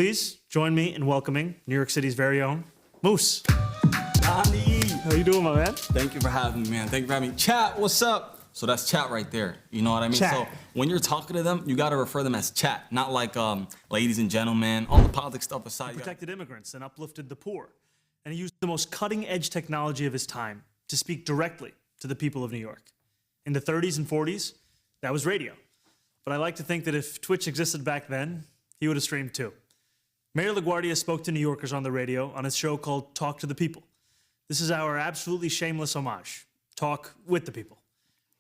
Please join me in welcoming New York City's very own Moose. Ani. How you doing, my man? Thank you for having me, man. Thank you for having me. Chat, what's up? So that's chat right there. You know what I mean? Chat. So when you're talking to them, you got to refer them as chat, not like ladies and gentlemen, all the politics stuff aside. Protected immigrants and uplifted the poor. And he used the most cutting-edge technology of his time to speak directly to the people of New York. In the 30s and 40s, that was radio. But I like to think that if Twitch existed back then, he would have streamed too. Mayor LaGuardia spoke to New Yorkers on the radio on his show called Talk to the People. This is our absolutely shameless homage. Talk with the people.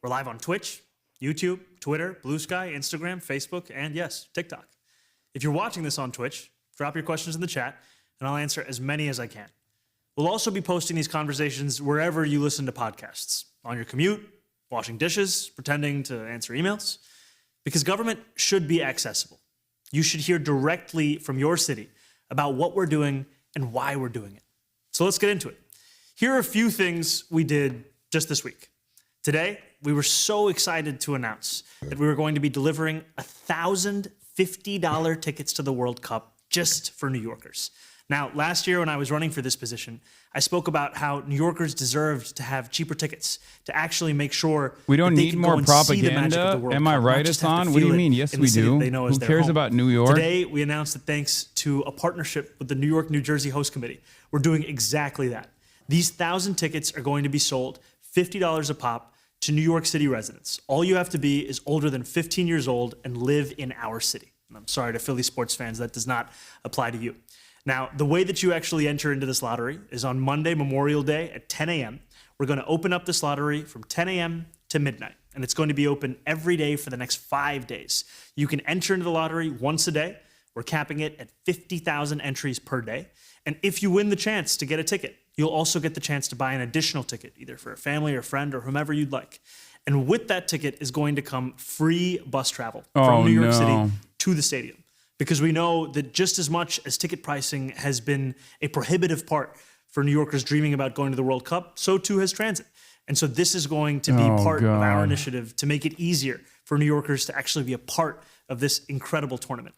We're live on Twitch, YouTube, Twitter, Blue Sky, Instagram, Facebook, and yes, TikTok. If you're watching this on Twitch, drop your questions in the chat, and I'll answer as many as I can. We'll also be posting these conversations wherever you listen to podcasts, on your commute, washing dishes, pretending to answer emails, because government should be accessible. You should hear directly from your city about what we're doing and why we're doing it. So let's get into it. Here are a few things we did just this week. Today, we were so excited to announce that we were going to be delivering 1,000 $50 tickets to the World Cup just for New Yorkers. Now, last year when I was running for this position, I spoke about how New Yorkers deserved to have cheaper tickets to actually make sure we don't that they need could more go and see the magic of propaganda. the World Am I Cup, right, not just have to Hasan? What do feel you it mean? Yes, in we the city do. that they know as Who their cares home. about New York? Today, we announced that thanks to a partnership with the New York, New Jersey Host Committee, we're doing exactly that. These 1,000 tickets are going to be sold $50 a pop to New York City residents. All you have to be is older than 15 years old and live in our city. And I'm sorry to Philly sports fans, that does not apply to you. Now, the way that you actually enter into this lottery is on Monday, Memorial Day at 10 a.m. We're going to open up this lottery from 10 a.m. to midnight, and it's going to be open every day for the next 5 days. You can enter into the lottery once a day. We're capping it at 50,000 entries per day. And if you win the chance to get a ticket, you'll also get the chance to buy an additional ticket, either for a family or friend or whomever you'd like. And with that ticket is going to come free bus travel from New York City to the stadium. Because we know that just as much as ticket pricing has been a prohibitive part for New Yorkers dreaming about going to the World Cup, so too has transit. And so this is going to be part of our initiative to make it easier for New Yorkers to actually be a part of this incredible tournament.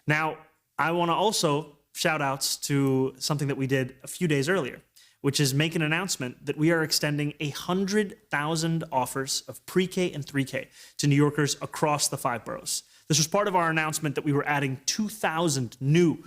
Now, I want to also shout outs to something that we did a few days earlier, which is make an announcement that we are extending 100,000 offers of pre-K and 3K to New Yorkers across the 5 boroughs. This was part of our announcement that we were adding 2,000 new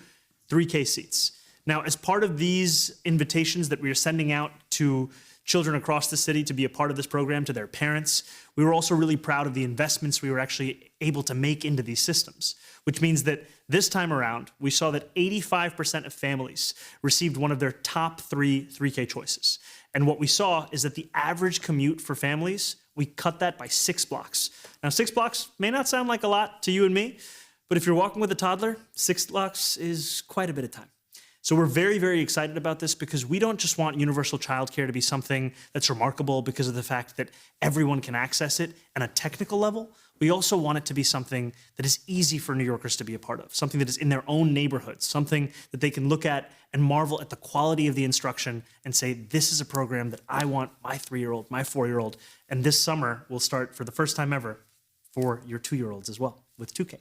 3K seats. Now, as part of these invitations that we are sending out to children across the city to be a part of this program, to their parents, we were also really proud of the investments we were actually able to make into these systems, which means that this time around, we saw that 85% of families received one of their top 3K choices. And what we saw is that the average commute for families, we cut that by 6 blocks. Now, 6 blocks may not sound like a lot to you and me, but if you're walking with a toddler, 6 blocks is quite a bit of time. So we're very, very excited about this because we don't just want universal childcare to be something that's remarkable because of the fact that everyone can access it on a technical level. We also want it to be something that is easy for New Yorkers to be a part of, something that is in their own neighborhoods, something that they can look at and marvel at the quality of the instruction and say, this is a program that I want my 3-year-old, my 4-year-old, and this summer will start for the first time ever for your 2-year-olds as well with 2K.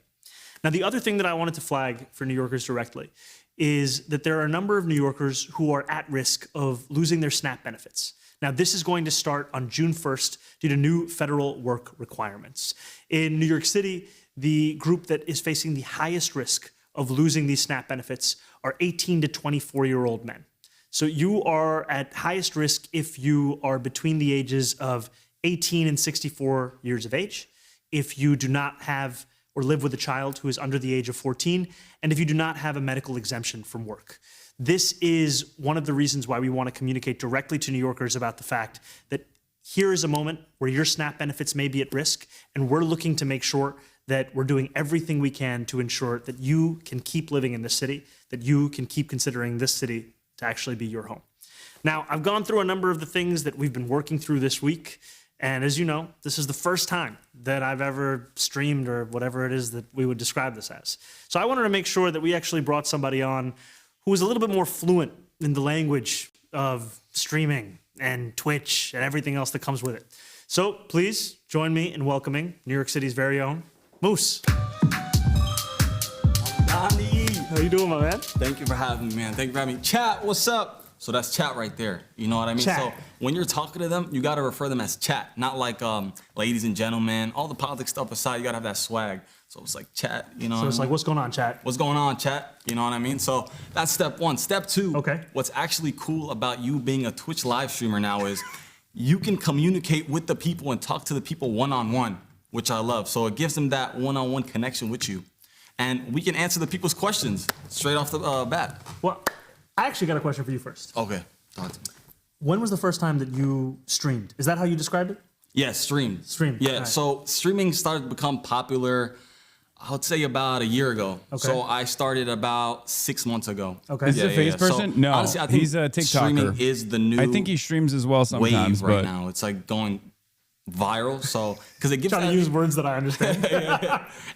Now, the other thing that I wanted to flag for New Yorkers directly is that there are a number of New Yorkers who are at risk of losing their SNAP benefits. Now, this is going to start on June 1st due to new federal work requirements. In New York City, the group that is facing the highest risk of losing these SNAP benefits are 18 to 24-year-old men. So you are at highest risk if you are between the ages of 18 and 64 years of age, if you do not have or live with a child who is under the age of 14, and if you do not have a medical exemption from work. This is one of the reasons why we want to communicate directly to New Yorkers about the fact that here is a moment where your SNAP benefits may be at risk, and we're looking to make sure that we're doing everything we can to ensure that you can keep living in this city, that you can keep considering this city to actually be your home. Now, I've gone through a number of the things that we've been working through this week, and as you know, this is the first time that I've ever streamed or whatever it is that we would describe this as. So I wanted to make sure that we actually brought somebody on who was a little bit more fluent in the language of streaming and Twitch and everything else that comes with it. So please join me in welcoming New York City's very own Moose. Mamdani. How How you doing, my man? Thank you for having me, man. Thank you for having me. Chat, what's up? So that's chat right there. You know what I mean? Chat. So when you're talking to them, you got to refer them as chat, not like ladies and gentlemen. All the politics stuff aside, you got to have that swag. So it's like chat, you know So what it's I mean? like, what's going on, chat? What's going on, chat? You know what I mean? So that's step one. Step two, Okay. What's actually cool about you being a Twitch live streamer now is you can communicate with the people and talk to the people one-on-one, which I love. So it gives them that one-on-one connection with you. And we can answer the people's questions straight off the bat. Well, I actually got a question for you first. Okay, talk to me. When was the first time that you streamed? Is that how you described it? Yeah, stream. Stream, Yeah, alright. so streaming started to become popular, I would say about a year ago. Okay. So I started about 6 months ago. Okay. Is he a face person? So, No, honestly, I think he's a TikToker. streaming is the new I think he streams as well sometimes, wave right but now. It's like going viral. So, because it gives Trying to use words that I understand.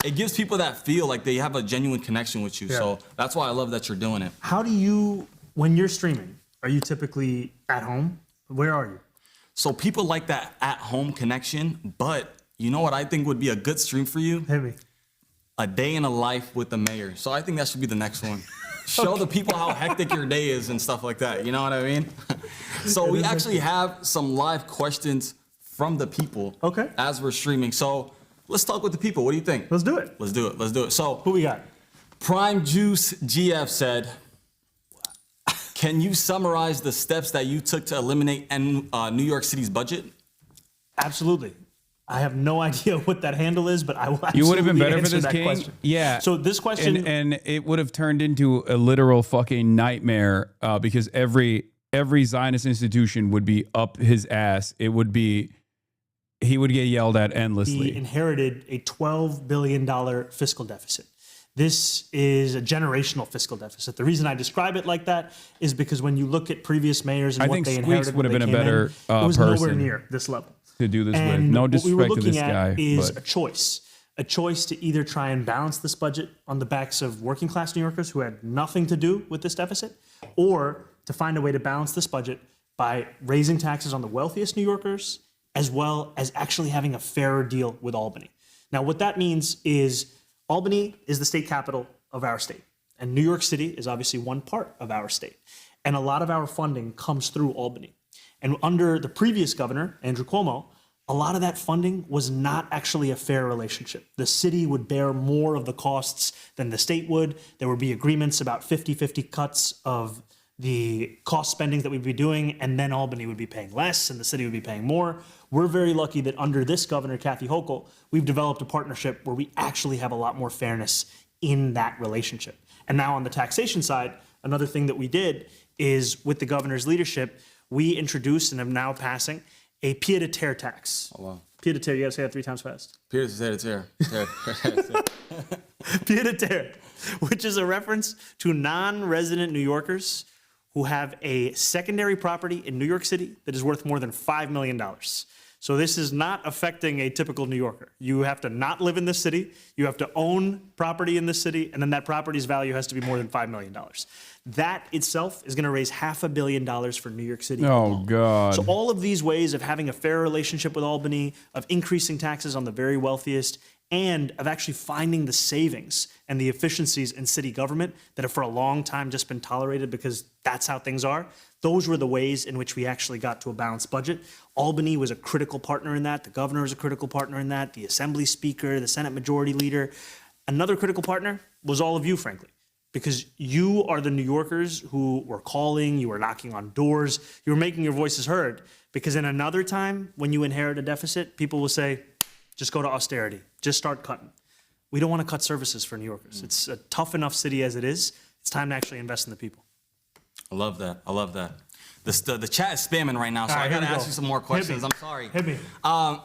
it gives people that feel like they have a genuine connection with you. Yeah. So that's why I love that you're doing it. How do you, when you're streaming, are you typically at home? Where are you? So people like that at-home connection, but you know what I think would be a good stream for you? Hit me. A day in a life with the mayor. So I think that should be the next one. Show the people how hectic your day is and stuff like that. You know what I mean? So we actually have some live questions from the people Okay. as we're streaming. So let's talk with the people. What do you think? Let's do it. Let's do it. Let's do it. So Who we got? Prime Juice GF said, can you summarize the steps that you took to eliminate New York City's budget? Absolutely. I have no idea what that handle is, but I will absolutely you would have been better for answer this, that King. question. Yeah. So this question, and it would have turned into a literal fucking nightmare because every Zionist institution would be up his ass. It would be, he would get yelled at endlessly. he inherited a $12 billion fiscal deficit. This is a generational fiscal deficit. The reason I describe it like that is because when you look at previous mayors and I what think they Squeaks inherited, would have when been they a came better in, it was nowhere person near this level. to do this with. And No what we were disrespect to looking this guy, at is but a choice to either try and balance this budget on the backs of working class New Yorkers who had nothing to do with this deficit, or to find a way to balance this budget by raising taxes on the wealthiest New Yorkers, as well as actually having a fairer deal with Albany. Now, what that means is Albany is the state capital of our state, and New York City is obviously one part of our state. And a lot of our funding comes through Albany. And under the previous governor, Andrew Cuomo, a lot of that funding was not actually a fair relationship. The city would bear more of the costs than the state would. There would be agreements about 50-50 cuts of the cost spending that we'd be doing, and then Albany would be paying less and the city would be paying more. We're very lucky that under this governor, Kathy Hochul, we've developed a partnership where we actually have a lot more fairness in that relationship. And now on the taxation side, another thing that we did is with the governor's leadership, we introduced and are now passing a pied-à-terre tax. Oh, wow. Pied-à-terre, you gotta say that 3 times fast. Pied-à-terre. Pied-à-terre, which is a reference to non-resident New Yorkers who have a secondary property in New York City that is worth more than $5 million. So this is not affecting a typical New Yorker. You have to not live in the city, you have to own property in the city, and then that property's value has to be more than $5 million. That itself is gonna raise $500 million for New York City. oh alone. god. So all of these ways of having a fair relationship with Albany, of increasing taxes on the very wealthiest, and of actually finding the savings and the efficiencies in city government that have for a long time just been tolerated because that's how things are. Those were the ways in which we actually got to a balanced budget. Albany was a critical partner in that. The governor was a critical partner in that. The Assembly Speaker, the Senate Majority Leader. Another critical partner was all of you, frankly, because you are the New Yorkers who were calling, you were knocking on doors, you were making your voices heard. Because in another time, when you inherit a deficit, people will say, just go to austerity, just start cutting. We don't want to cut services for New Yorkers. It's a tough enough city as it is. It's time to actually invest in the people. I love that. I love that. The chat is spamming right now, so All right, I gotta here we ask go. you some more Hit questions. me. I'm sorry. Hit me.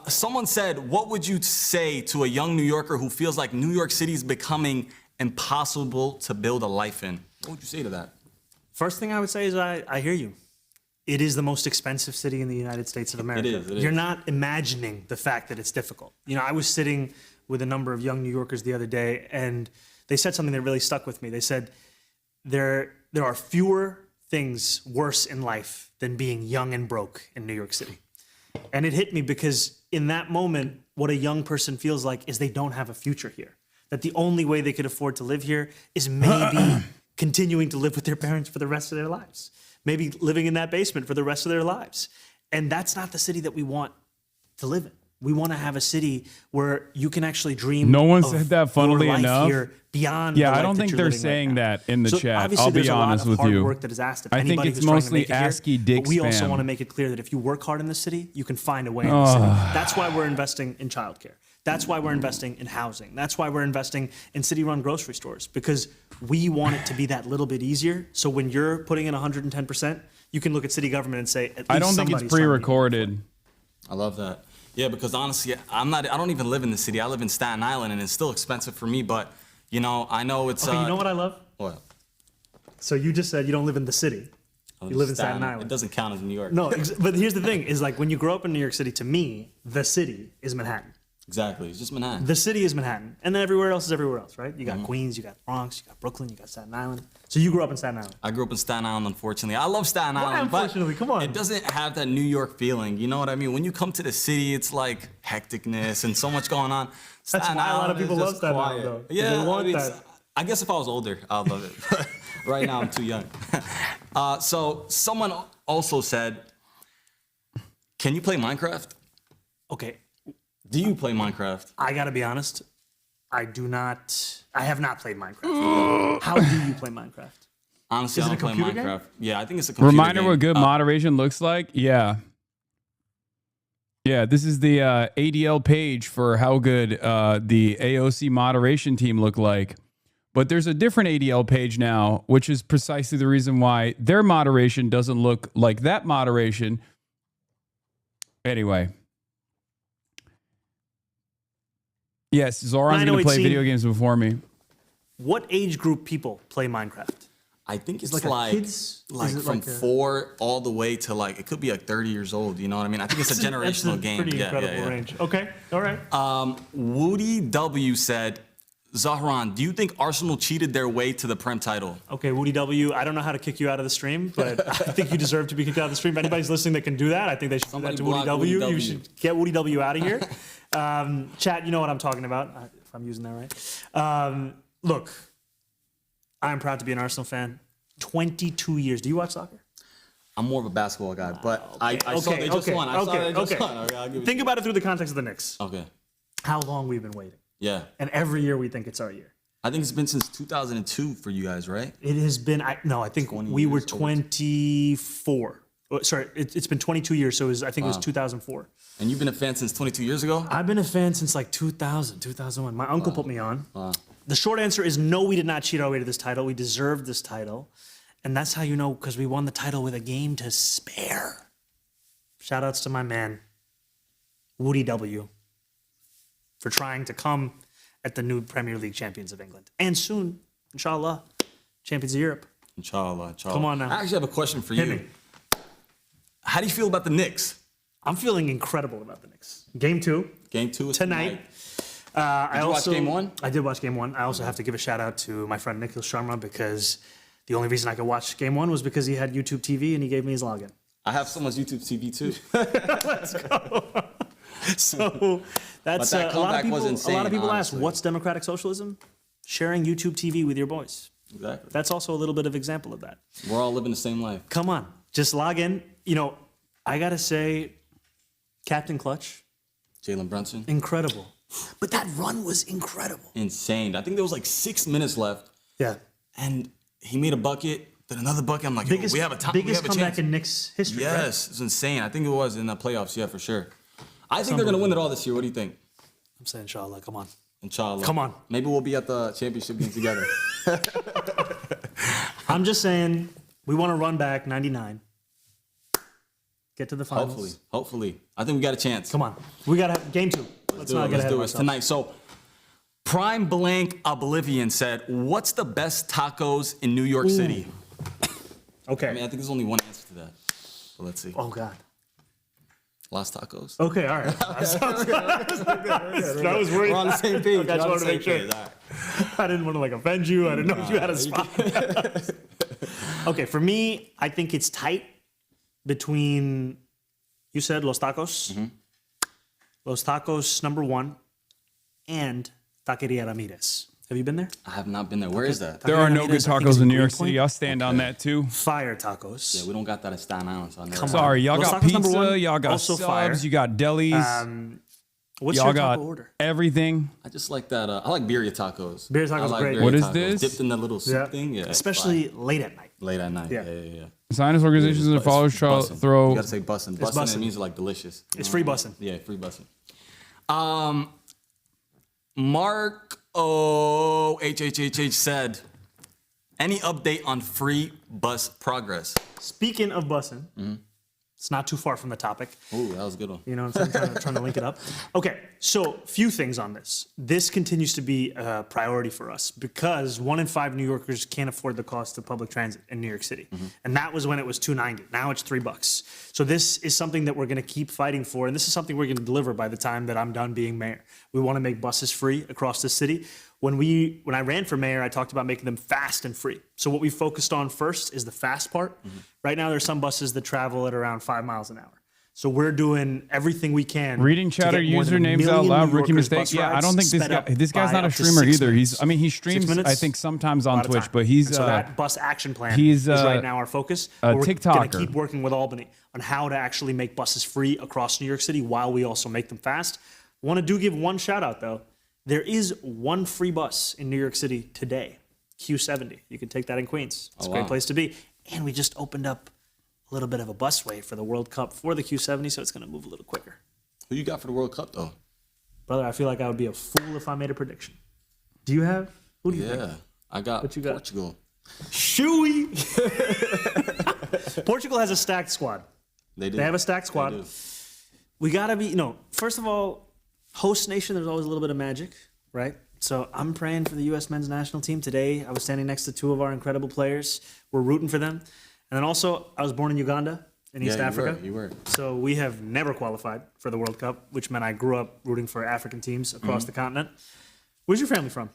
Someone said, what would you say to a young New Yorker who feels like New York City is becoming impossible to build a life in? What would you say to that? First thing I would say is I hear you. It is the most expensive city in the United States of America. It is. You're not imagining the fact that it's difficult. You know, I was sitting with a number of young New Yorkers the other day, and they said something that really stuck with me. They said, there are fewer things worse in life than being young and broke in New York City. And it hit me because in that moment, what a young person feels like is they don't have a future here. that the only way they could afford to live here is maybe continuing to live with their parents for the rest of their lives, maybe living in that basement for the rest of their lives. And that's not the city that we want to live in. We want to have a city where you can actually dream. No one of said that, funnily your life enough. here beyond. Yeah, the I life don't that think you're they're living right saying now. that in the So chat. obviously I'll there's be a lot honest of with hard you. work that is asked of I think anybody it's who's trying to mostly make it here. ASCII dick But we also spam. want to make it clear that if you work hard in the city, you can find a way in the city. That's why we're investing in childcare. That's why we're investing in housing. That's why we're investing in city-run grocery stores, because we want it to be that little bit easier. So when you're putting in 110%, you can look at city government and say, at least I don't think it's somebody's trying to meet pre-recorded. I love that. Yeah, because honestly, I don't even live in the city. I live in Staten Island, and it's still expensive for me. But you know, I know it's. Okay, you know what I love? What? So you just said you don't live in the city. You live in Staten Island. It doesn't count as New York. No, but here's the thing: is like when you grow up in New York City. To me, the city is Manhattan. Exactly. It's just Manhattan. The city is Manhattan, and then everywhere else is everywhere else, right? You got Queens, you got Bronx, you got Brooklyn, you got Staten Island. So you grew up in Staten Island. I grew up in Staten Island, unfortunately. I love Staten Island, unfortunately? but Come on. it doesn't have that New York feeling. You know what I mean? When you come to the city, it's like hecticness and so much going on. That's Staten why a lot of Island is people love just Staten quiet. Island, though. Yeah, They want I mean, that. I guess if I was older, I'd love it. Right now, I'm too young. So someone also said, "Can you play Minecraft? Okay, Do you play Minecraft?" I gotta be honest. I do not. I have not played Minecraft. How do you play Minecraft? Honestly, Is I it a don't play computer game? Minecraft. Yeah, I think it's a computer Reminder game. what good moderation looks like? Yeah. Yeah, this is the ADL page for how good the AOC moderation team look like. But there's a different ADL page now, which is precisely the reason why their moderation doesn't look like that moderation. Anyway. Yes, Zoran's going to play 908 video games before me. What age group people play Minecraft? I think it's like a like kids- is it from like a- 4 all the way to like it could be like 30 years old. You know what I mean? I think it's a That's generational a game. Pretty incredible range. Okay, all right. Woody W said, "Zohran, do you think Arsenal cheated their way to the Prem title?" Okay, Woody W. I don't know how to kick you out of the stream, but I think you deserve to be kicked out of the stream. If anybody's listening that can do that, I think they should Somebody do that to Woody block W. Woody You W. should get Woody W. out of here. Chat, you know what I'm talking about, if I'm using that right. Look, I'm proud to be an Arsenal fan. 22 years. Do you watch soccer? I'm more of a basketball guy, but I saw they just won. I saw they just won. Okay, I'll give it Think about it through the context of the Knicks. Okay. How long we've been waiting. Yeah. And every year we think it's our year. I think it's been since 2002 for you guys, right? It has been, I think 20 we were years old. 24. Oh, sorry, it's been 22 years, so I think it was 2004. And you've been a fan since 22 years ago? I've been a fan since like 2000, 2001. My uncle put me on. The short answer is no, we did not cheat our way to this title. We deserved this title. And that's how you know, because we won the title with a game to spare. Shout outs to my man, Woody W., for trying to come at the new Premier League champions of England. And soon, inshallah, champions of Europe. Inshallah, inshallah. Come on now. I actually have a question for Hit you. me. How do you feel about the Knicks? I'm feeling incredible about the Knicks. Game 2. Game 2 is Tonight. Did you watch Game 1? I did watch Game 1. I also have to give a shout out to my friend Nikhil Sharma, because the only reason I could watch Game 1 was because he had YouTube TV and he gave me his login. I have someone's YouTube TV too. Let's go. So that's But that a lot of comeback was people. insane, a lot of people ask, honestly. "What's democratic socialism?" Sharing YouTube TV with your boys. Exactly. That's also a little bit of example of that. We're all living the same life. Come on, just log in. You know, I gotta say, Captain Clutch, Jalen Brunson. incredible. But that run was incredible. Insane. I think there was like 6 minutes left, Yeah. and he made a bucket, then another bucket. I'm like, yo, Biggest, we have a time. We biggest have a comeback chance. in Knicks history. Right? Yes, it's insane. I think it was in the playoffs. Yeah, for sure. I think they're gonna win it all this year. What do you think? I'm saying, inshallah, come on. Inshallah. Come on. Maybe we'll be at the championship game together. I'm just saying, we want to run back 99. Get to the finals. Hopefully. I think we got a chance. Come on. We got to have game 2. Let's not get Let's ahead do of it ourselves. tonight. So, Prime Blank Oblivion said, "What's the best tacos in New York City?" Okay. I mean, I think there's only one answer to that. But let's see. Oh, God. Las Tacos. Okay, all right. That was worried. We're on the same page. Okay, I just We're on wanted to the make same sure. page. All right. I didn't want to like offend you. I didn't know if you had a spot. Okay, for me, I think it's tight between, you said Los Tacos, Los Tacos number 1, and Taqueria Ramirez. Have you been there? I have not been there. Where is that? There are no good Ramirez, I think, is tacos in New York Greenpoint. City. I'll stand on that too. Fire tacos. Yeah, we don't got that at Staten Island. So I never Come Sorry, y'all Los got Tacos number pizza, one, y'all got also subs, fire. you got delis, What's y'all your got taco order? everything. I just like that. I like birria tacos. Birria tacos I like great. birria What is tacos. this? Dipped in that little soup thing. Yeah, it's Especially late at night. fire. Late at night. Yeah. Yeah. Sinus organizations and It's followers shall bussin'. throw. You gotta say bussin'. Bussin', bussin'. it means like delicious. It's free bussin'. Yeah, free bussin'. Mark OHHHH said, any update on free bus progress? Speaking of bussin', it's not too far from the topic. Ooh, that was a good one. You know what I'm saying? Trying to link it up. Okay, so few things on this. This continues to be a priority for us because 1 in 5 New Yorkers can't afford the cost of public transit in New York City. And that was when it was $2.90. Now it's $3. So this is something that we're gonna keep fighting for, and this is something we're gonna deliver by the time that I'm done being mayor. We wanna make buses free across the city. When I ran for mayor, I talked about making them fast and free. So what we focused on first is the fast part. Right now, there's some buses that travel at around 5 miles an hour. So we're doing everything we can. Reading to chatter get more than a usernames out million loud. New Rookie Yorkers mistake. bus Yeah, I rides don't think sped up this guy's by not a up to streamer 6 either. minutes. He 6 streams. minutes? I think sometimes on Lot of Twitch, time. but he's And so that bus action plan he's, is right now our focus. a But we're TikToker. going to keep working with Albany on how to actually make buses free across New York City while we also make them fast. Want to give one shout out though. There is one free bus in New York City today, Q70. You can take that in Queens. It's a great wow. place to be. And we just opened up a little bit of a busway for the World Cup for the Q70, so it's going to move a little quicker. Who you got for the World Cup though? Brother, I feel like I would be a fool if I made a prediction. Do you have? Who do you think? Yeah, I got What you got? Portugal. Shuey! Portugal has a stacked squad. They do. They have a stacked They squad. do. We got to be, first of all, host nation, there's always a little bit of magic, right? So I'm praying for the U.S. men's national team today. I was standing next to 2 of our incredible players. We're rooting for them. And then also, I was born in Uganda, in East Yeah, Africa. You were. So we have never qualified for the World Cup, which meant I grew up rooting for African teams across the continent. Where's your family from?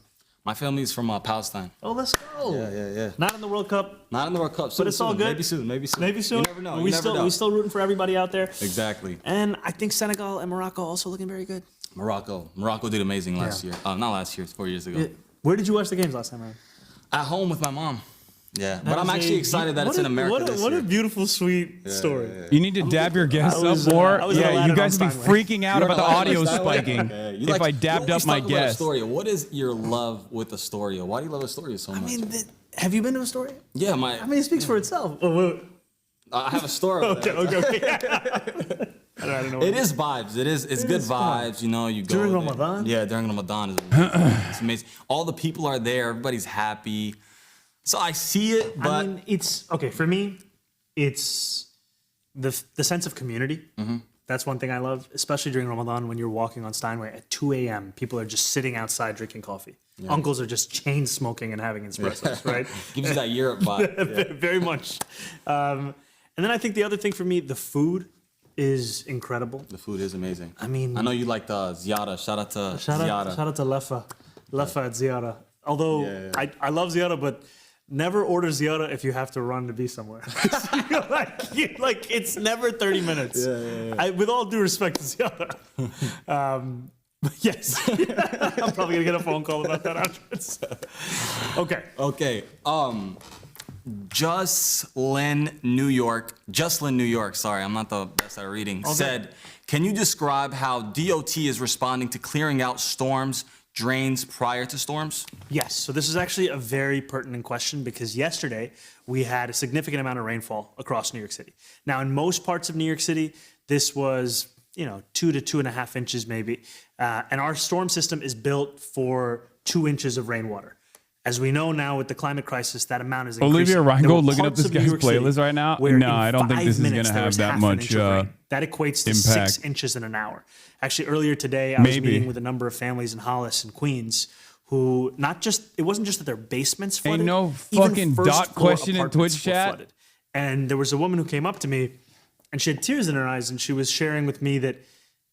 My family is from Palestine. Oh, let's go. Yeah. Not in the World Cup, Not in the World Cup, but it's all good. Maybe soon. Maybe soon. Maybe soon. You never know. We You never know. still rooting for everybody out there. Exactly. And I think Senegal and Morocco also looking very good. Morocco did amazing last year. Not last year. It's 4 years ago. Where did you watch the games last time around? At home with my mom. Yeah, but That I'm is actually a- excited that what it's in a- America What this a year. beautiful, sweet story. You need to dab your guests I was, up more. I was in Yeah, Aladdin you guys on would be Steinway. freaking out You're about the on audio Steinway? spiking Okay. if I dabbed up my guest. Astoria. What is your love with Astoria? Why do you love Astoria so much? I mean, have you been to Astoria? yeah, I mean, it speaks for itself. Oh, wait. I have a story. over there. Okay. I don't know. It is vibes. It's good is fun. vibes. You go During there. Ramadan? Yeah, during Ramadan. It's amazing. All the people are there. Everybody's happy. So I see it, but I mean, it's okay for me. It's the sense of community. That's one thing I love, especially during Ramadan when you're walking on Steinway at 2 a.m. People are just sitting outside drinking coffee. Uncles are just chain smoking and having espressos, right? gives you that Europe vibe. Yeah. Very much. And then I think the other thing for me, the food is incredible. The food is amazing. I mean, I know you like the ziyara. Shout out to ziyara. Shout out to Lefa at Ziyara. Although I love Ziyara, but never order Ziyara if you have to run to be somewhere. like it's never 30 minutes. With all due respect to Ziyara. But yes, I'm probably gonna get a phone call about that afterwards. Okay. Okay. Jocelyn, New York. Sorry, I'm not the best at reading. Said, can you describe how DOT is responding to clearing out storms, drains prior to storms? Yes, so this is actually a very pertinent question because yesterday we had a significant amount of rainfall across New York City. Now, in most parts of New York City, this was 2 to 2.5 inches maybe, and our storm system is built for 2 inches of rainwater. As we know now with the climate crisis, that amount is increasing. Olivia There were Reingold looking up parts this of New guy's York City playlist right now? where No, in I don't think 5 this is minutes gonna there have was that half an much, inch of rain. That equates to impact. 6 inches in an hour. Actually, earlier today, I was Maybe. meeting with a number of families in Hollis and Queens who it wasn't just that their basements flooded. no even fucking first dot floor question in apartments Twitch were chat. flooded. And there was a woman who came up to me and she had tears in her eyes and she was sharing with me that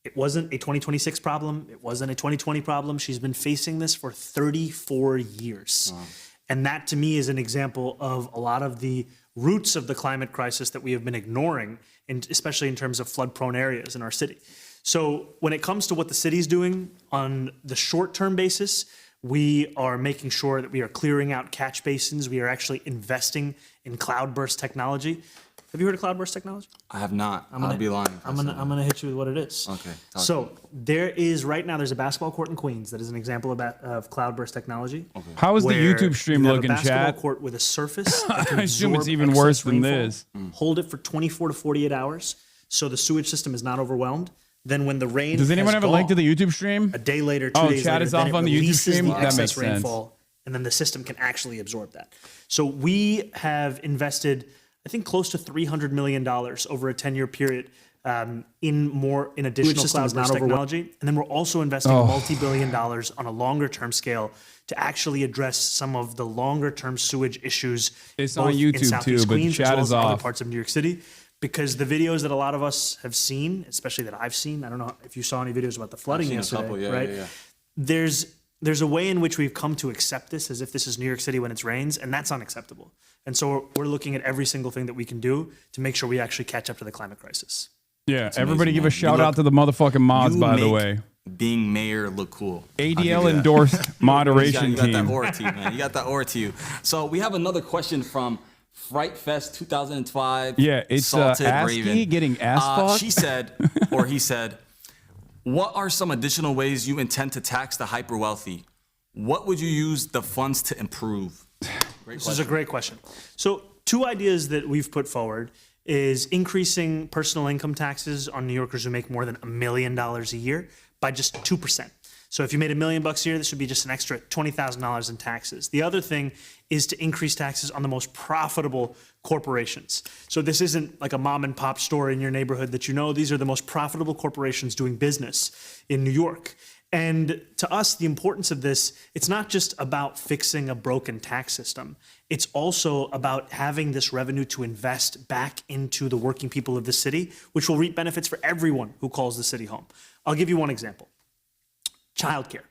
it wasn't a 2026 problem. It wasn't a 2020 problem. She's been facing this for 34 years. Wow. And that to me is an example of a lot of the roots of the climate crisis that we have been ignoring, and especially in terms of flood-prone areas in our city. So when it comes to what the city's doing on the short-term basis, we are making sure that we are clearing out catch basins. We are actually investing in cloudburst technology. Have you heard of cloudburst technology? I have not. I'll be lying. I'm gonna hit you with what it is. Okay. So there is right now. There's a basketball court in Queens that is an example of cloudburst technology. Okay. How is the where YouTube stream you have looking, a basketball chat? court with a surface. That can I assume it's absorb even excess worse than rainfall, this. Hold it for 24 to 48 hours, so the sewage system is not overwhelmed. Then when the rain Does anyone have a link to the YouTube stream? a day later, 2 Oh, days chat later, is then off it on the YouTube releases stream? the That excess makes sense. rainfall, and then the system can actually absorb that. So we have invested, I think, close to $300 million over a 10-year period in additional cloud-based technology. And then we're also investing multi-billion dollars on a longer-term scale to actually address some of the longer-term sewage issues. It's both on in YouTube Southeast too, but Queens, chat as well is as other off. parts of New York City. Because the videos that a lot of us have seen, especially that I've seen, I don't know if you saw any videos about the flooding seen a yesterday, couple, yeah, right? yeah. There's a way in which we've come to accept this as if this is New York City when it rains, and that's unacceptable. And so we're looking at every single thing that we can do to make sure we actually catch up to the climate crisis. Yeah, everybody amazing, give man. a shout out to the motherfucking mods, You by the make way. being mayor look cool. I'll give you ADL that. endorsed moderation You got that team. aura to you, man. You got that aura to you. So we have another question from Fright Fest 2005. Yeah, it's Salted ASCII Raven. getting ass fucked. She said, or he said, what are some additional ways you intend to tax the hyper wealthy? What would you use the funds to improve? This is a great question. So 2 ideas that we've put forward is increasing personal income taxes on New Yorkers who make more than $1 million a year by just 2%. So if you made $1 million a year, this would be just an extra $20,000 in taxes. The other thing is to increase taxes on the most profitable corporations. So this isn't like a mom and pop store in your neighborhood that you know. These are the most profitable corporations doing business in New York. And to us, the importance of this, it's not just about fixing a broken tax system. It's also about having this revenue to invest back into the working people of the city, which will reap benefits for everyone who calls the city home. I'll give you one example. Childcare.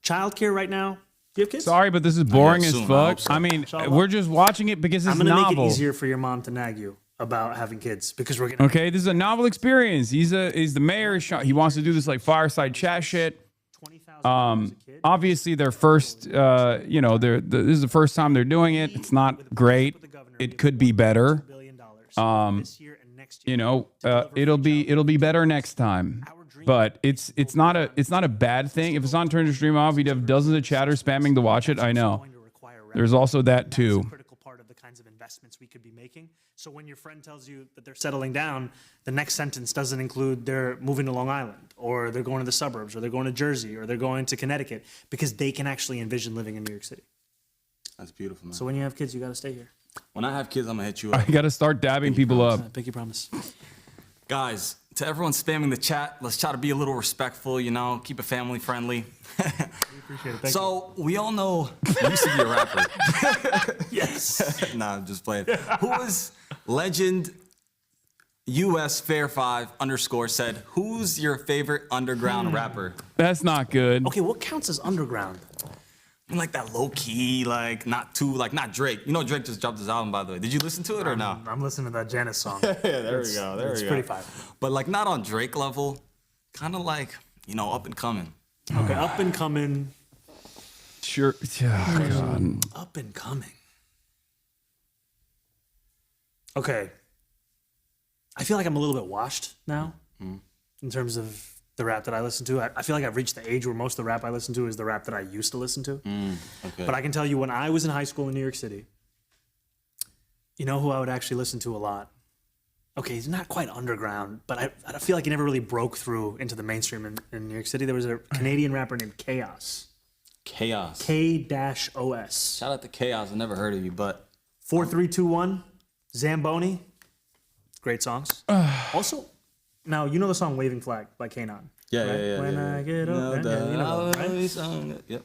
Childcare right now, do you have kids? Sorry, but this is boring as soon, I fuck. hope so. I mean, Inshallah. we're just watching it because it's I'm going to make novel. it easier for your mom to nag you about having kids because we're going to... Okay, this is a novel experience. He's the mayor. He wants to do this like fireside chat shit. $20,000 a kid. Obviously, their first, this is the first time they're doing it. It's not great. It could be better. $1 billion this year and next year. You know, it'll be better next time. But it's not a bad thing. If it's on turn to stream off, you'd have dozens of chatters spamming to watch it. I know. Going to require There's also that That's too. a critical part of the kinds of investments we could be making. So when your friend tells you that they're settling down, the next sentence doesn't include they're moving to Long Island, or they're going to the suburbs, or they're going to Jersey, or they're going to Connecticut, because they can actually envision living in New York City. That's beautiful, man. So when you have kids, you got to stay here. When I have kids, I'm going to hit you up. I got to start dabbing people up. Pinky promise. Guys, to everyone spamming the chat, let's try to be a little respectful, keep it family friendly. Appreciate it. Thank So we all know you used to be a rapper. you. Yes. Nah, I'm just playing. Who is legend US Fair 5 _ said, who's your favorite underground rapper? That's not good. Okay, what counts as underground? I mean, like that low key, like not Drake. Drake just dropped his album, by the way. Did you listen to it or no? I'm listening to that Janice song. Yeah, there we go. It's pretty fire. But like not on Drake level, kind of like, up and coming. Okay, up and coming. Sure. Oh, God. Up and coming. Okay. I feel like I'm a little bit washed now in terms of the rap that I listen to. I feel like I've reached the age where most of the rap I listen to is the rap that I used to listen to. Okay. But I can tell you, when I was in high school in New York City, you know who I would actually listen to a lot? Okay, he's not quite underground, but I feel like he never really broke through into the mainstream in New York City. There was a Canadian rapper named Chaos. Chaos. K-O-S. Shout out to Chaos. I never heard of you, but 4321, Zamboni. Great songs. Also, now you know the song "Waving Flag" by Kanon. yeah. When I get up, you know, right? Yep.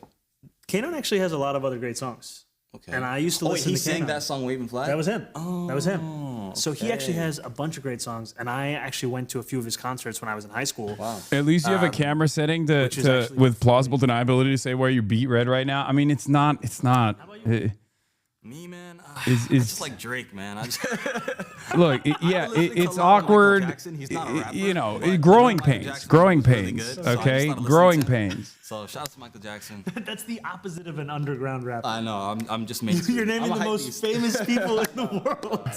Kanon actually has a lot of other great songs. Okay. And I used to listen he to sang Kanon. that song "Waving Flag." That was him. That was him. Oh, So he actually has a bunch of great songs, and I actually went to a few of his concerts when I was in high school. Wow. At least you have a camera setting to actually- with plausible deniability to say where you beat red right now. I mean, it's not. Me, man, Is- I just like Drake, man. Look, I listen to it's a lot of Michael awkward. Jackson. He's not a rapper, You know, but growing Michael pains, Jackson growing was really pains. good, so I just Okay, started listening growing to him. pains. So shout out to Michael Jackson. That's the opposite of an underground rapper. I know. I'm just making. You're naming the most famous people in the world.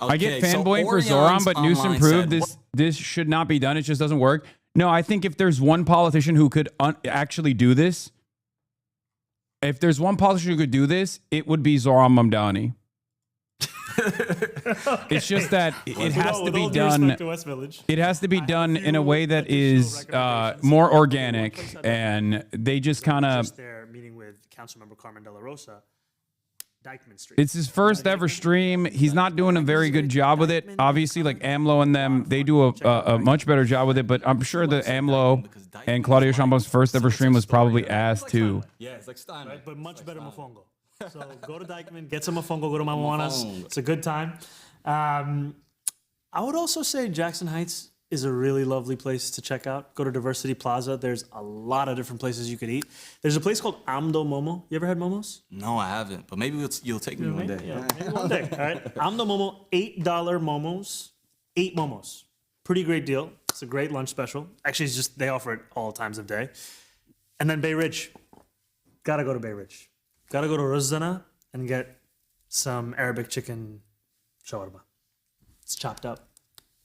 I get Okay, so fanboying for Orion's Zohran, but Newsom online proved said- this should not be done. It just doesn't work. No, I think if there's one politician who could actually do this, if there's one politician who could do this, it would be Zohran Mamdani. It's just that it has to be done. It has to be done in a way that is more organic, and they just kind of. Just there meeting with Councilmember Carmen De La Rosa, Dykeman Street. It's his first ever stream. He's not doing a very good job with it. Obviously, like AMLO and them, they do a much better job with it. But I'm sure that AMLO and Claudio Sheinbaum's first ever stream was probably ass too. Yeah, it's like Stein. Right? But much better mofongo. So go to Dykeman, get some mofongo, go to Mama Juana's. It's a good time. I would also say Jackson Heights is a really lovely place to check out. Go to Diversity Plaza. There's a lot of different places you could eat. There's a place called Amdo Momo. You ever had momos? No, I haven't. But maybe you'll take me one day. Yeah, maybe one day. All right. Amdo Momo, $8 momos. 8 momos. Pretty great deal. It's a great lunch special. Actually, it's just they offer it all times of day. And then Bay Ridge. Gotta go to Bay Ridge. Gotta go to Rozdana and get some Arabic chicken shawarma. It's chopped up.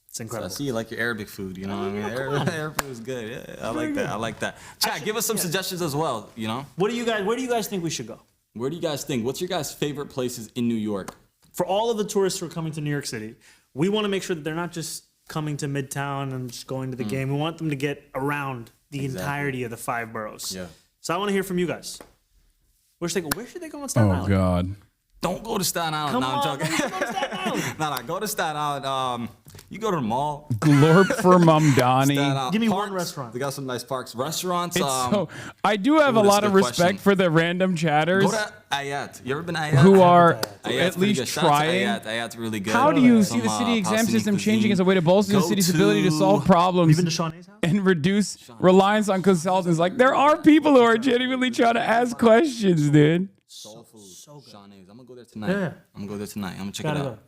It's I incredible. see you like your Arabic food. You know what I mean? Arabic food is good. Yeah, I like that. I like that. Chat, give us some suggestions as well. You know, Where do you guys think we should go? where do you guys think? What's your guys' favorite places in New York? For all of the tourists who are coming to New York City, we want to make sure that they're not just coming to Midtown and just going to the game. We want them to get around the entirety of the 5 boroughs. Yeah. So I want to hear from you guys. Where should they go on Staten Oh Island? God. Don't go to Staten Island. Come no, on, I'm joking. let's go to Staten Island. No, go to Staten Island. You go to the mall. Glorp for Staten Mamdani. Island. Give me one Parks, restaurant. They got some nice parks. Restaurants. So I do have a that's a lot of good respect question. for the random chatters go to Ayat. You ever been to Ayat? who are Ayat's at pretty least good. Shout out to trying. Ayat. Ayat's really good. How do you see Some, the city exam Palestinian system changing cuisine. as a way to bolster the Go city's ability to solve problems You been to Shawnee's house? and reduce reliance on consultants? Like, there are people who are genuinely trying to ask questions, dude. Soul food. Shawnee's. I'm gonna go there tonight. Yeah. I'm gonna go there tonight. I'm gonna check Gotta it go. out.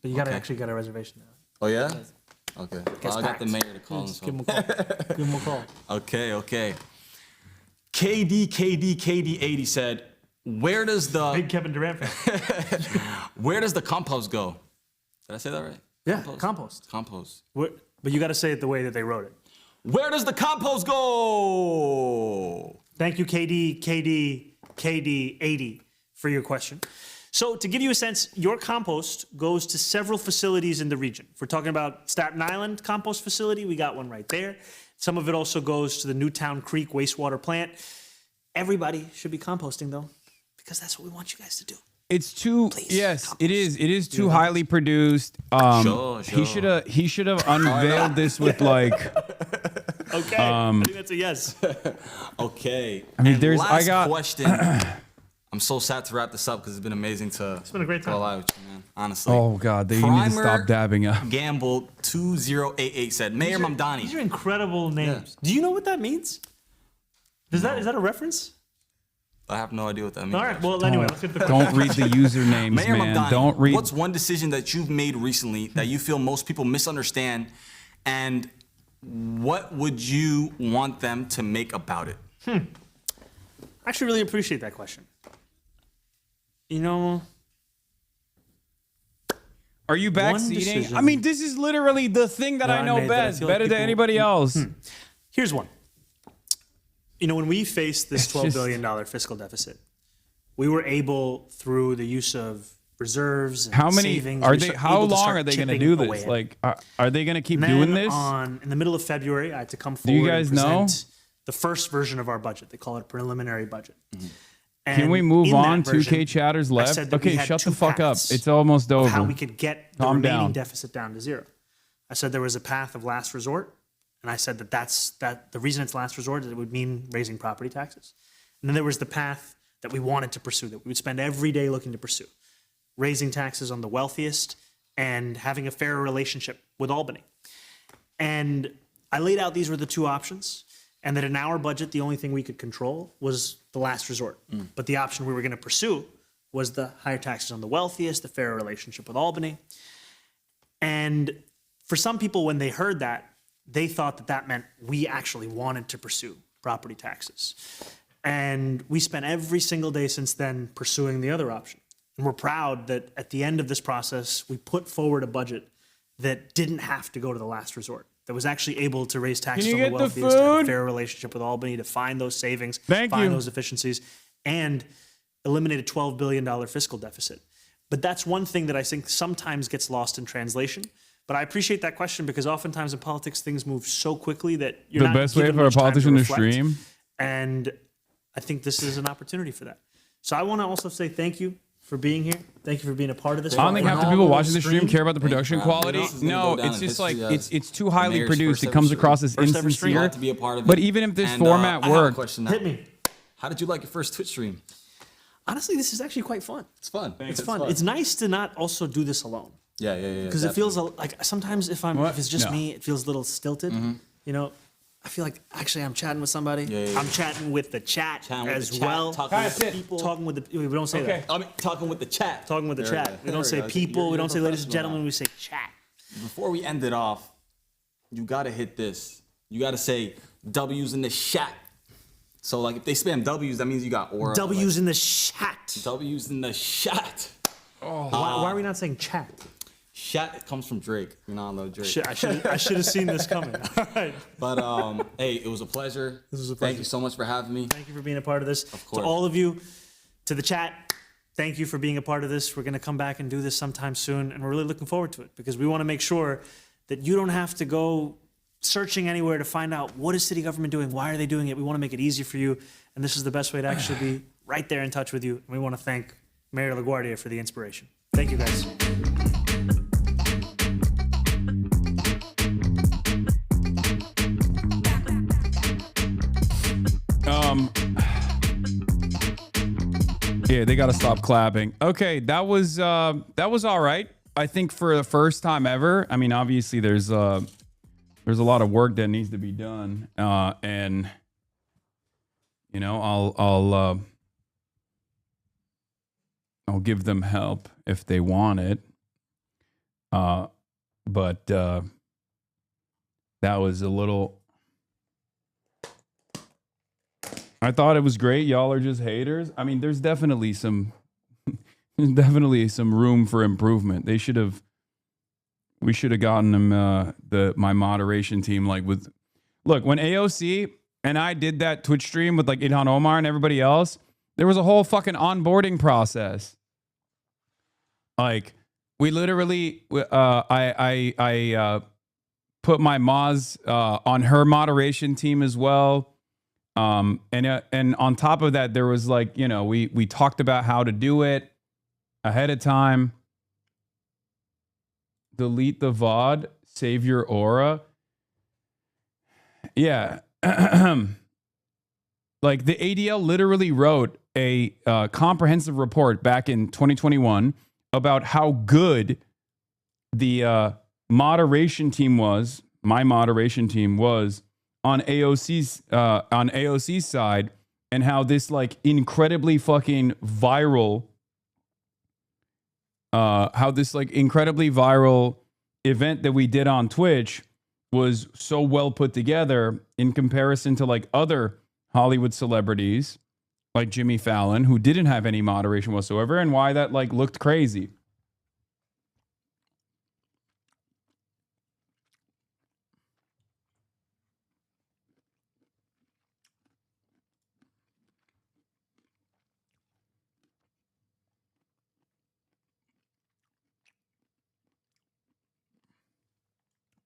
But you gotta actually get a reservation now. Oh yeah. Okay. Well, I got the packed. mayor to call him. Just So. give him a call. Give him a call. Okay. KD80 said, where does Big the Kevin Durant fan. where does the compost go? Did I say that right? Yeah, compost. Compost. But you got to say it the way that they wrote it. Where does the compost go? Thank you, KD80 for your question. So to give you a sense, your compost goes to several facilities in the region. If we're talking about Staten Island compost facility, we got one right there. Some of it also goes to the Newtown Creek wastewater plant. Everybody should be composting though, because that's what we want you guys to do. It's too yes, compost. it is. It is too highly produced. Sure. He should have unveiled this with like. Okay, I think that's a yes. Okay. I mean, And there's- last I got- question. I'm so sad to wrap this up because it's been amazing to. It's been a great time. Live with you, man. Honestly. Oh God, they need to Primer stop dabbing up. Gamble 2088 said, Mayor These Mamdani. are incredible names. Do you know what that means? Is that a reference? I have no idea what that means. All right. actually. Well, anyway, let's get to the question. Don't read the usernames, Mayor man. Mamdani, Don't read. what's one decision that you've made recently that you feel most people misunderstand, and what would you want them to make about it? I actually really appreciate that question. You know, Are you One backseating? decision I mean, this is literally the thing that that I I know made that I best, feel like better than people- anybody else. here's one. You know, when we faced this It's $12 just- billion fiscal deficit, we were able, through the use of reserves and How many savings, are we they? were How able to long start are they going to chipping do away this? at it. Like, are they going to keep And doing then this? in the middle of February, I had to come forward you guys and know? present the first version of our budget. They call it a preliminary budget. Can we move in that on? version, 2K chatters I left. said that we Okay, had shut the two fuck up. paths It's almost of over. how we could get the Calm remaining down. deficit down to zero. I said there was a path of last resort, and I said that the reason it's last resort is it would mean raising property taxes. And then there was the path that we wanted to pursue, that we would spend every day looking to pursue, raising taxes on the wealthiest and having a fairer relationship with Albany. And I laid out these were the two options, and that in our budget, the only thing we could control was the last resort. But the option we were going to pursue was the higher taxes on the wealthiest, the fairer relationship with Albany. And for some people, when they heard that, they thought that that meant we actually wanted to pursue property taxes. And we spent every single day since then pursuing the other option. And we're proud that at the end of this process, we put forward a budget that didn't have to go to the last resort, that was actually able to raise taxes on the wealthiest, to have a fair relationship with Albany, to find those savings, find those efficiencies, and eliminate a $12 billion fiscal deficit. But that's one thing that I think sometimes gets lost in translation. But I appreciate that question because oftentimes in politics, things move so quickly that you're not the best way given for a much time politician to reflect. stream. And I think this is an opportunity for that. So I want to also say thank you for being here. Thank you for being a part of this. I don't think half the people watching the stream care about the production quality. This is gonna No, go down it's in just like history as it's too highly Mayor's produced. first It comes ever across as stream. First ever stream. insincere. Glad to be a part of But it. even if this And, format I have a worked, question now. Hit me. How did you like your first Twitch stream? Honestly, this is actually quite fun. It's fun. It's fun. It's nice to not also do this alone. Yeah. Because it feels like sometimes if it's just No. me, it feels a little stilted. You know, I feel like actually I'm chatting with somebody. Yeah. I'm chatting with the chat Chatting with as the chat, well. talking with the people. Talking with the we don't say that. I mean, talking with the chat. Talking with the There we chat. go. We don't There say we go. people. You're We don't say ladies and professional gentlemen. now. We say chat. Before we end it off, you gotta hit this. You gotta say W's in the chat. So like if they spam W's, that means you got aura. W's in the chat. W's in the chat. Why are we not saying chat? Chat it comes from Drake. You know I love Drake. I should have seen this coming. All right. But hey, it was a pleasure. This was a Thank pleasure. you so much for having me. Thank you for being a part of this. Of course. To all of you, to the chat, thank you for being a part of this. We're going to come back and do this sometime soon, and we're really looking forward to it because we want to make sure that you don't have to go searching anywhere to find out what is city government doing, why are they doing it. We want to make it easy for you, and this is the best way to actually be right there in touch with you. And we want to thank Mayor LaGuardia for the inspiration. Thank you, guys. Yeah, they got to stop clapping. Okay, that was all right. I think for the first time ever. I mean, obviously there's a lot of work that needs to be done, and you know, I'll give them help if they want it. But that was a little. I thought it was great. Y'all are just haters. I mean, there's definitely some room for improvement. We should have gotten them my moderation team look, when AOC and I did that Twitch stream with like Ilhan Omar and everybody else, there was a whole fucking onboarding process. Like we literally I put my Moz on her moderation team as well. And on top of that, there was like, you know, we talked about how to do it ahead of time. Delete the VOD, save your aura. Yeah. Like the ADL literally wrote a comprehensive report back in 2021 about how good the moderation team was, my moderation team was, on AOC's side, and how this like incredibly fucking viral event that we did on Twitch was so well put together in comparison to like other Hollywood celebrities like Jimmy Fallon, who didn't have any moderation whatsoever, and why that like looked crazy.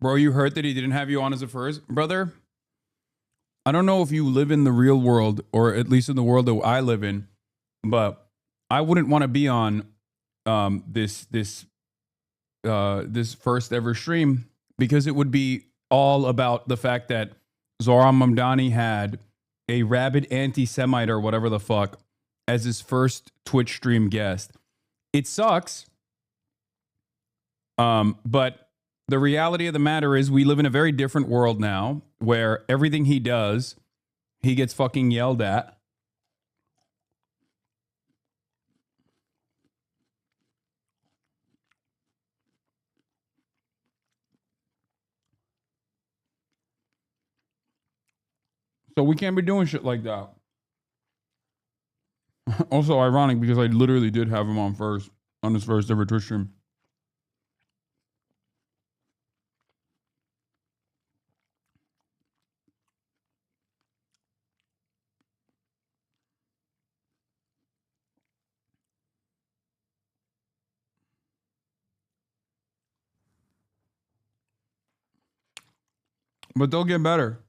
Bro, you heard that he didn't have you on as a first? Brother, I don't know if you live in the real world, or at least in the world that I live in, but I wouldn't want to be on this first ever stream, because it would be all about the fact that Zohran Mamdani had a rabid anti-Semite or whatever the fuck as his first Twitch stream guest. It sucks, but the reality of the matter is we live in a very different world now where everything he does, he gets fucking yelled at. So we can't be doing shit like that. Also ironic because I literally did have him on his first ever Twitch stream. But they'll get better.